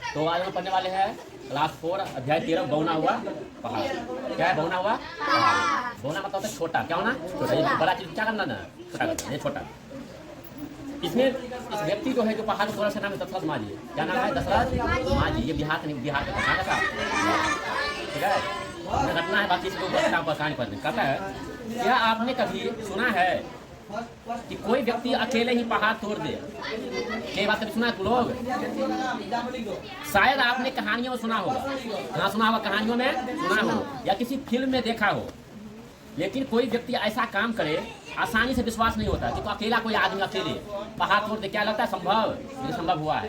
तो आज हम पढ़ने वाले हैं क्लास 4 अध्याय 13 बौना हुआ पहाड़। क्या है बौना हुआ पहाड़? बौना मतलब होता है छोटा। क्या होना? छोटा। ये बड़ा चीज क्या करना ना, छोटा करना, ये छोटा। इसमें इस व्यक्ति जो है जो पहाड़ को से नाम है दशरथ माझी। क्या नाम है? दशरथ माझी। ये बिहार का कहाँ का? ठीक है, घटना है, बाकी इसको घटना परेशान कर दें। कहता है क्या आपने कभी सुना है कि कोई व्यक्ति अकेले ही पहाड़ तोड़ दे? ये बात कभी सुना है लोग? शायद आपने कहानियों में सुना होगा। हाँ सुना होगा, कहानियों में सुना हो या किसी फिल्म में देखा हो। लेकिन कोई व्यक्ति ऐसा काम करे आसानी से विश्वास नहीं होता कि तो अकेला कोई आदमी अकेले पहाड़ तोड़ दे। क्या लगता है संभव? ये संभव हुआ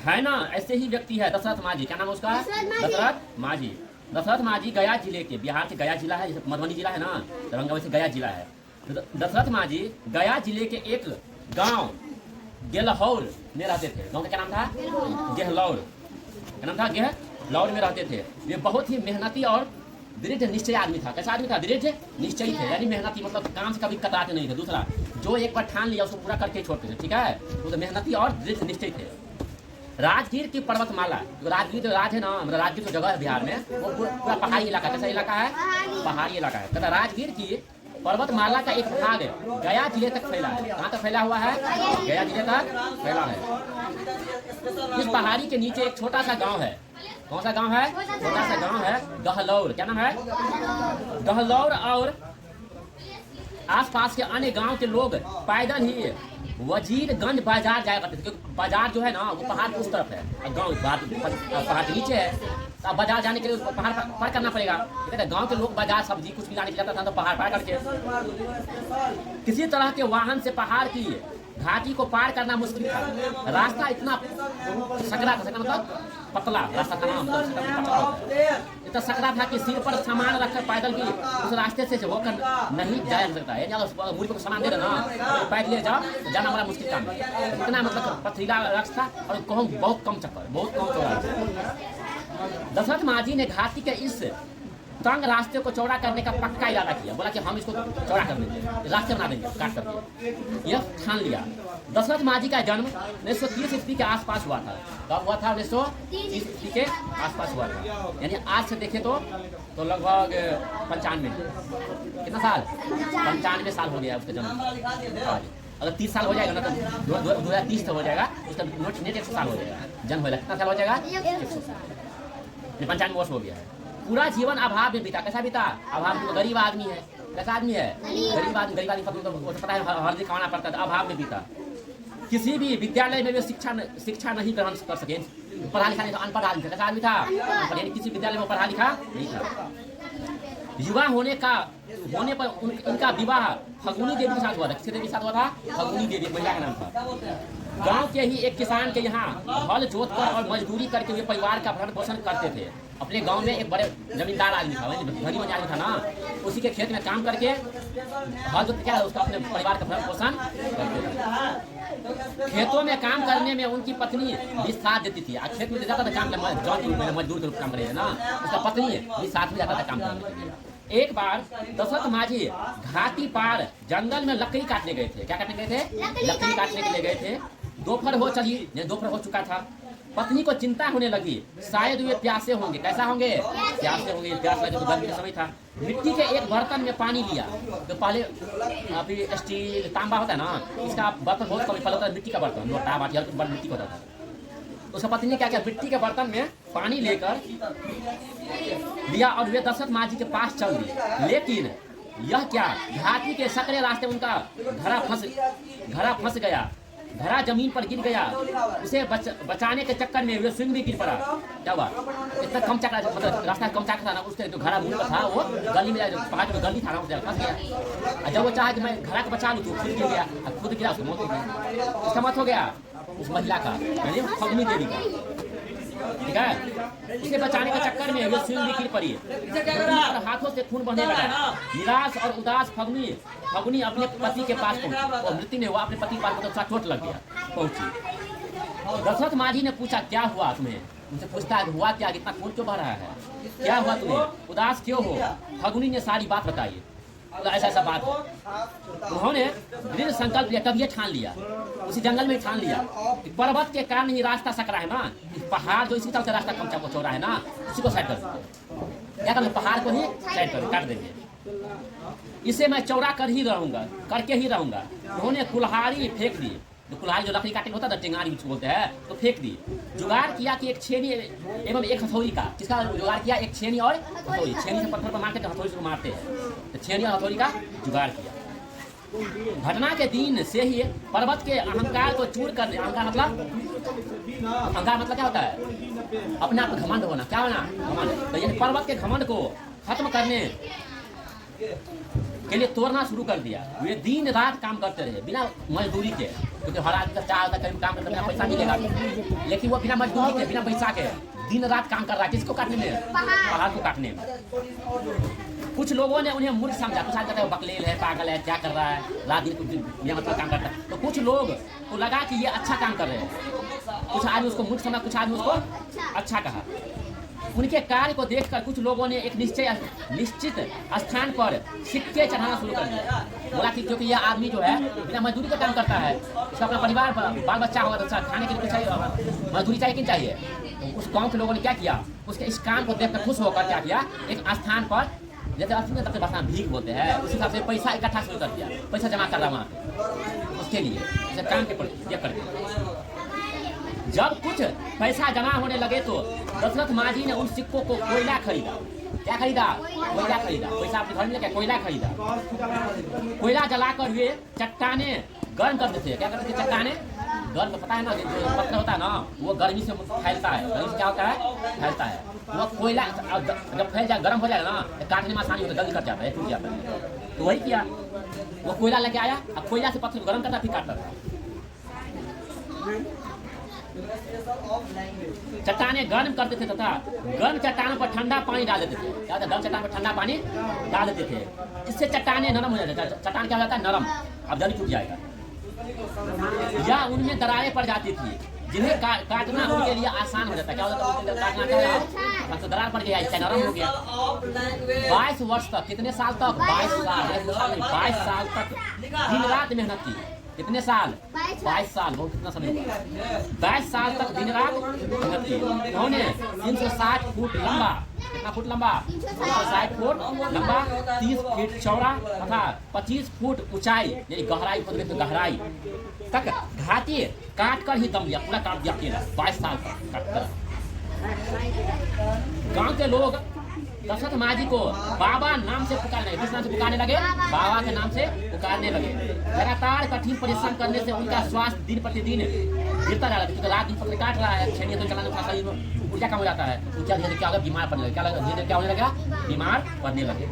है ना। ऐसे ही व्यक्ति है दशरथ माझी। क्या नाम है उसका? दशरथ माझी। दशरथ माझी गया जिले के, बिहार के गया जिला है, मधुबनी जिला है ना, दरभंगा वैसे गया जिला है। दशरथ माझी गया जिले के एक गांव गेलहौर में रहते थे। गांव का क्या नाम था? गेहलौर। क्या नाम था? गेहलौर में रहते थे। वे बहुत ही मेहनती और दृढ़ निश्चय आदमी था। कैसा आदमी था? दृढ़ निश्चयी थे, यानी मेहनती, मतलब काम से कभी कतराते नहीं थे। दूसरा, जो एक बार ठान लिया उसको पूरा करके छोड़ते थे। ठीक है, तो मेहनती और दृढ़ निश्चयी थे। राजगीर की पर्वतमाला, राजगीर जो राज है ना, मतलब राजगीर जो जगह है बिहार में, वो पूरा पहाड़ी इलाका। कैसा इलाका है? पहाड़ी इलाका है। कहता राजगीर की पर्वतमाला का एक भाग गया जिले तक फैला है। कहाँ तक फैला हुआ है? गया जिले तक फैला है। इस पहाड़ी के नीचे एक छोटा सा गांव है। कौन सा गांव है? छोटा सा गांव है गहलौर। क्या नाम है? गहलौर। और आसपास के अन्य गांव के लोग पैदल ही वजीरगंज बाजार जाया करते थे, क्योंकि बाजार जो है ना वो पहाड़ के उस तरफ है, गांव पहाड़ के नीचे है। तो बाजार जाने के लिए उसको पहाड़ पार करना पड़ेगा। ठीक है, गांव के लोग बाजार सब्जी कुछ भी लाने के जाता था तो पहाड़ पार करके। किसी तरह के वाहन से पहाड़ की घाटी को पार करना मुश्किल था। रास्ता इतना सकरा था, मतलब पतला रास्ता था ना, मतलब इतना सकरा था कि सिर पर सामान रखकर पैदल भी उस रास्ते से होकर नहीं जाया जा सकता है। मुझे को सामान दे देना, पैदल ले जाओ, जाना बड़ा मुश्किल काम है। इतना मतलब पथरीला रास्ता और कहूँ बहुत कम चक्कर, बहुत कम चौड़ा। दशरथ माझी ने घाटी के इस तंग रास्ते को चौड़ा करने का पक्का इरादा किया। बोला कि हम इसको चौड़ा कर देंगे, रास्ते बना देंगे काट करके। यह ठान लिया। दशरथ माझी का जन्म 1930 ईस्वी के आसपास हुआ था। कब हुआ था? 1930 ईस्वी के आसपास हुआ था। यानी आज से देखे तो लगभग 95, कितना साल? 95 साल हो गया उसका जन्म। अगर 30 साल हो जाएगा ना तो 2030 तक हो जाएगा, उसका नेट 100 साल हो जाएगा। जन्म हो जाएगा, कितना साल हो जाएगा? 100 साल। 95 वर्ष हो गया है। पूरा जीवन अभाव में बीता। कैसा बीता? अभाव में। गरीब आदमी है। कैसा आदमी है? गरीब आदमी तो पता है हर दिन कमाना पड़ता था। अभाव में बीता। किसी भी विद्यालय में वे शिक्षा नहीं ग्रहण कर सके। पढ़ा लिखा नहीं था, अनपढ़ आदमी था। कैसा आदमी था? यानी किसी विद्यालय में पढ़ा लिखा नहीं था। युवा होने पर इनका विवाह फगुनी देवी के साथ हुआ था। किसके देवी के साथ हुआ था? फगुनी देवी, महिला का नाम था। गांव के ही एक किसान के यहाँ हल जोतकर और मजदूरी करके वे परिवार का भरण पोषण करते थे। अपने गांव में एक बड़े जमींदार आदमी था, गरीब आदमी था ना, उसी के खेत में काम करके हल जोत क्या उसका अपने परिवार का भरण पोषण करते थे। खेतों में काम करने में उनकी पत्नी भी साथ देती थी। खेत में जाता था काम करने, मजदूर के रूप काम करेगा ना, उसका पत्नी भी साथ में जाता था काम करने के लिए। एक बार दशरथ माझी घाटी पार जंगल में लकड़ी काटने गए थे। क्या काटने गए थे? लकड़ी काटने के लिए गए थे। दोपहर हो चुका था। पत्नी को चिंता होने लगी, शायद वे प्यासे होंगे। कैसा होंगे? प्यासे होंगे। प्यास लगे तो गर्मी का समय था। मिट्टी के एक बर्तन में पानी लिया। तो पहले अभी स्टील तांबा होता है ना, इसका बर्तन बहुत कम होता है, मिट्टी का बर्तन, लोटा बाटी मिट्टी का होता था। उसका पत्नी ने क्या किया? मिट्टी के बर्तन में पानी लेकर लिया और वे दशरथ माझी के पास चल दिए। लेकिन यह क्या, घाटी के सकरे रास्ते उनका घड़ा फंस गया। घड़ा जमीन पर गिर गया। उसे बचाने के चक्कर में वे स्वयं भी गिर पड़ा। क्या हुआ? इतना कम चक्कर, मतलब रास्ता कम चक्कर था ना, उससे जो घड़ा मुंह पर था वो गली में, पहाड़ में गली था ना, उससे फंस गया। जब वो चाहा कि मैं घड़ा को बचा लूँ तो खुद गिर गया, खुद गिरा, उसकी मौत हो गई। उसका मत हो गया उस महिला का, यानी फगुनी देवी का। ठीक है, उसे बचाने के चक्कर में वे स्वयं भी गिर पड़ी और हाथों से खून बहने लगा। निराश और उदास फगुनी अपने पति के पास पहुंची और मृत्यु में हुआ। अपने पति के पास मतलब चोट लग गया, पहुंची। दशरथ माझी ने पूछा क्या हुआ तुम्हें? उनसे पूछता है हुआ क्या, इतना खून क्यों बह रहा है, क्या हुआ तुम्हें, उदास क्यों हो? फगुनी ने सारी बात बताई। ऐसा बात है। उन्होंने दृढ़ संकल्प लिया, तब ये ठान लिया उसी जंगल में ठान लिया कि पर्वत के कारण ही रास्ता सकरा है ना, पहाड़ जो इसी तरह से रास्ता कम चौड़ा है ना, उसी को साइड कर देंगे। क्या करेंगे, पहाड़ को ही साइड कर काट देंगे, इसे मैं चौड़ा कर ही रहूंगा, करके ही रहूंगा। उन्होंने कुल्हाड़ी फेंक दी, जो कुल्हाड़ी जो लकड़ी काटे होता है टेंगारी बोलते हैं, तो फेंक दी। जुगाड़ किया कि एक छेनी एवं एक हथौड़ी का, किसका जुगाड़ किया, एक छेनी और हथौड़ी। छेनी से पत्थर पर मारते तो हथौड़ी से मारते हैं, तो छेनी और हथौड़ी का जुगाड़ किया। घटना के दिन से ही पर्वत के अहंकार को चूर कर दिया। अहंकार मतलब क्या होता है, अपने आप घमंड होना। क्या होना, घमंड। तो ये पर्वत के घमंड को खत्म करने के लिए तोड़ना शुरू कर दिया। वे दिन रात काम करते रहे बिना मजदूरी के, क्योंकि हर आदमी का चाह होता है कहीं काम करते पैसा मिलेगा, लेकिन वो बिना मजदूरी के, बिना पैसा के दिन रात काम कर रहा है। किसको काटने में, पहाड़ को काटने में। कुछ लोगों ने उन्हें मूर्ख समझा, कुछ कहते हैं बकलेल है, पागल है, क्या कर रहा है, रात दिन कुछ बिना मतलब काम करता है। तो कुछ लोग को लगा कि ये अच्छा काम कर रहे हैं, कुछ आदमी उसको मूर्ख समझा, कुछ आदमी उसको अच्छा कहा। उनके कार्य को देखकर कुछ लोगों ने एक निश्चित स्थान पर सिक्के चढ़ाना शुरू कर दिया। बोला कि क्योंकि यह आदमी जो है बिना मजदूरी का काम करता है, उसका अपना परिवार बाल बच्चा होगा, तो खाने के लिए चाहिए, मजदूरी चाहिए कि चाहिए। तो उस गाँव के लोगों ने क्या किया, उसके इस काम को देखकर खुश होकर क्या किया, एक स्थान पर, जैसे अपने तक भाषा भीख बोलते हैं, उस हिसाब से पैसा इकट्ठा शुरू कर दिया, पैसा जमा कर रहा वहाँ पे उसके लिए, जैसे काम के ये करके। जब कुछ पैसा जमा होने लगे तो दशरथ माझी ने उन सिक्कों को कोयला खरीदा। क्या खरीदा, कोयला खरीदा। पैसा अपने घर में लेके कोयला खरीदा। कोयला जलाकर वे चट्टाने गर्म करते थे। क्या करते थे, चट्टाने गर्म, पता है ना, जो पत्थर होता है ना, वो गर्मी से फैलता है। गर्मी से क्या होता है, फैलता है। वो कोयला जब फैल जाए, गर्म हो जाएगा ना, तो काटने में आसानी होता है, जल्दी कट जाता है, टूट जाता है। तो वही किया, वो कोयला लेके आया, अब कोयला से पत्थर गर्म करता, फिर काटता था। चट्टाने गर्म करते थे तथा गर्म चट्टानों पर ठंडा पानी डाल देते थे। क्या होता है, गर्म चट्टान पर ठंडा पानी डाल देते थे, इससे चट्टाने नरम हो जाते थे। चट्टान क्या हो जाता है, नरम, अब जल्दी टूट जाएगा। या उनमें दरारें पड़ जाती थी, जिन्हें काटना उनके लिए आसान हो जाता है। क्या होता है, काटना क्या, तो दरार पड़ गया, नरम हो गया। 22 वर्ष तक, कितने साल तक, 22 साल तक दिन रात मेहनत की। कितने साल, 22 साल, बहुत कितना समय हुआ, 22 साल तक दिन रात मेहनत की। उन्होंने 360 फुट लंबा, कितना फुट लंबा, 360 फुट लंबा, 30 फीट चौड़ा तथा 25 फुट ऊंचाई, यानी गहराई, गहराई तक घाटी काट कर ही दम लिया, पूरा काट दिया अकेला, 22 साल तक काट कर। गांव के लोग दशरथ माझी को बाबा नाम से पुकारने लगे। किस नाम से पुकारने लगे, बाबा के नाम से पुकारने लगे। लगातार कठिन परिश्रम करने से उनका स्वास्थ्य दिन प्रतिदिन गिरता जा रहा है, क्योंकि रात दिन पत्थर काट रहा है, छेनी तो चलाने का शरीर में ऊर्जा कम हो जाता है, तो क्या धीरे क्या होगा, बीमार पड़ने लगे। क्या धीरे क्या होने लगा, बीमार पड़ने लगे।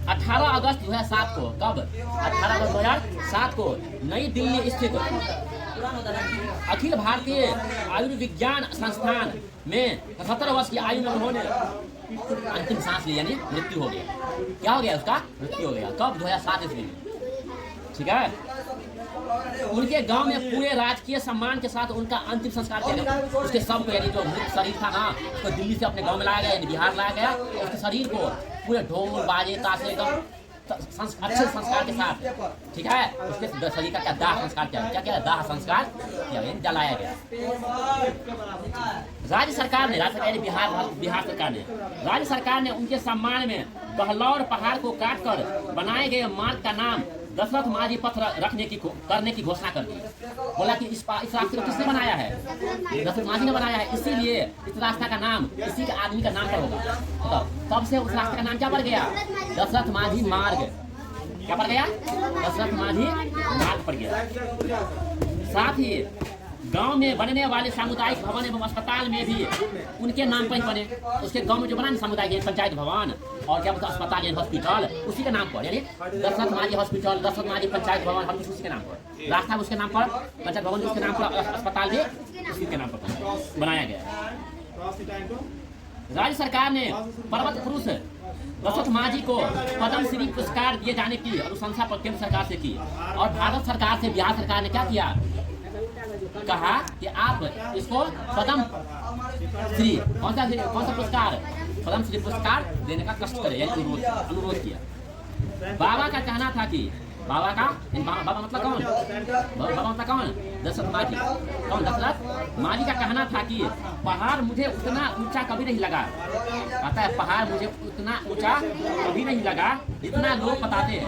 18 अगस्त 2007 को, कब, 18 अगस्त 2007 को नई दिल्ली स्थित अखिल भारतीय आयुर्विज्ञान संस्थान में 77 वर्ष की आयु में उन्होंने अंतिम सांस ली, यानी मृत्यु हो गया। क्या हो गया, उसका मृत्यु हो गया। कब, 2007 ईस्वी में, ठीक है। उनके गांव में पूरे राजकीय सम्मान के साथ उनका अंतिम संस्कार किया गया। उसके शव को, यानी जो मृत शरीर था ना, उसको दिल्ली से अपने गांव में लाया गया, यानी बिहार लाया गया। उसके शरीर को पूरे ढोल बाजे ताशे एकदम अच्छे संस्कार के साथ, ठीक है, उसके शरीर का क्या दाह संस्कार किया, क्या क्या दाह संस्कार किया, जलाया गया। राज्य सरकार ने, बिहार सरकार ने, राज्य सरकार ने उनके सम्मान में गहलौर पहाड़ को काटकर बनाए गए मार्ग का नाम दशरथ माझी पथ करने की घोषणा कर दी। बोला कि इस रास्ते को किसने बनाया है, दशरथ माझी ने बनाया है, इसीलिए इस रास्ता का नाम इसी आदमी का नाम पर होगा। तब से उस रास्ते का नाम क्या पड़ गया, दशरथ माझी मार्ग। क्या पड़ गया, दशरथ माझी मार्ग पड़ गया। साथ ही गांव में बनने वाले सामुदायिक भवन एवं अस्पताल में भी उनके नाम पर ही बने। उसके गांव में जो बना सामुदायिक पंचायत भवन और क्या बोलते अस्पताल यानी हॉस्पिटल, उसी के नाम पर, यानी दशरथ माझी हॉस्पिटल, दशरथ माझी पंचायत भवन, हर कुछ उसी के नाम पर। रास्ता उसके नाम पर, पंचायत भवन उसके नाम पर, अस्पताल भी उसी के नाम पर बनाया गया। राज्य सरकार ने पर्वत पुरुष दशरथ माझी को पद्मश्री पुरस्कार दिए जाने की अनुशंसा पर केंद्र सरकार से की, और भारत सरकार से बिहार सरकार ने क्या किया, कहा कि आप इसको पद्म श्री, कौन सा पुरस्कार, पद्म श्री पुरस्कार देने का कष्ट करें, यानी अनुरोध किया। बाबा का कहना था कि बाबा का बाबा मतलब कौन? बाबा मतलब कौन? दशरथ मांझी। कौन? दशरथ मांझी का कहना था कि पहाड़ मुझे उतना ऊंचा कभी नहीं लगा। कहता है पहाड़ मुझे उतना ऊंचा कभी नहीं लगा जितना लोग बताते हैं।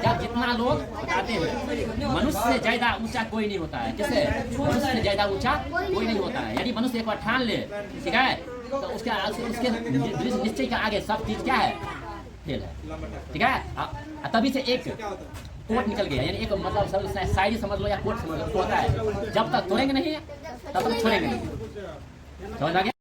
क्या? जितना लोग बताते हैं। मनुष्य से ज्यादा ऊंचा कोई नहीं होता है। किसे? मनुष्य से ज्यादा ऊंचा कोई नहीं होता है। यदि मनुष्य एक बार ठान ले, ठीक है, तो उसके निश्चय के आगे सब चीज क्या है? फेल है। ठीक है। तभी से एक कोट निकल गया, यानी एक मतलब शायरी समझ लो या कोट समझ लो, होता है जब तक तोड़ेंगे नहीं तब तक छोड़ेंगे नहीं। समझ आ गया?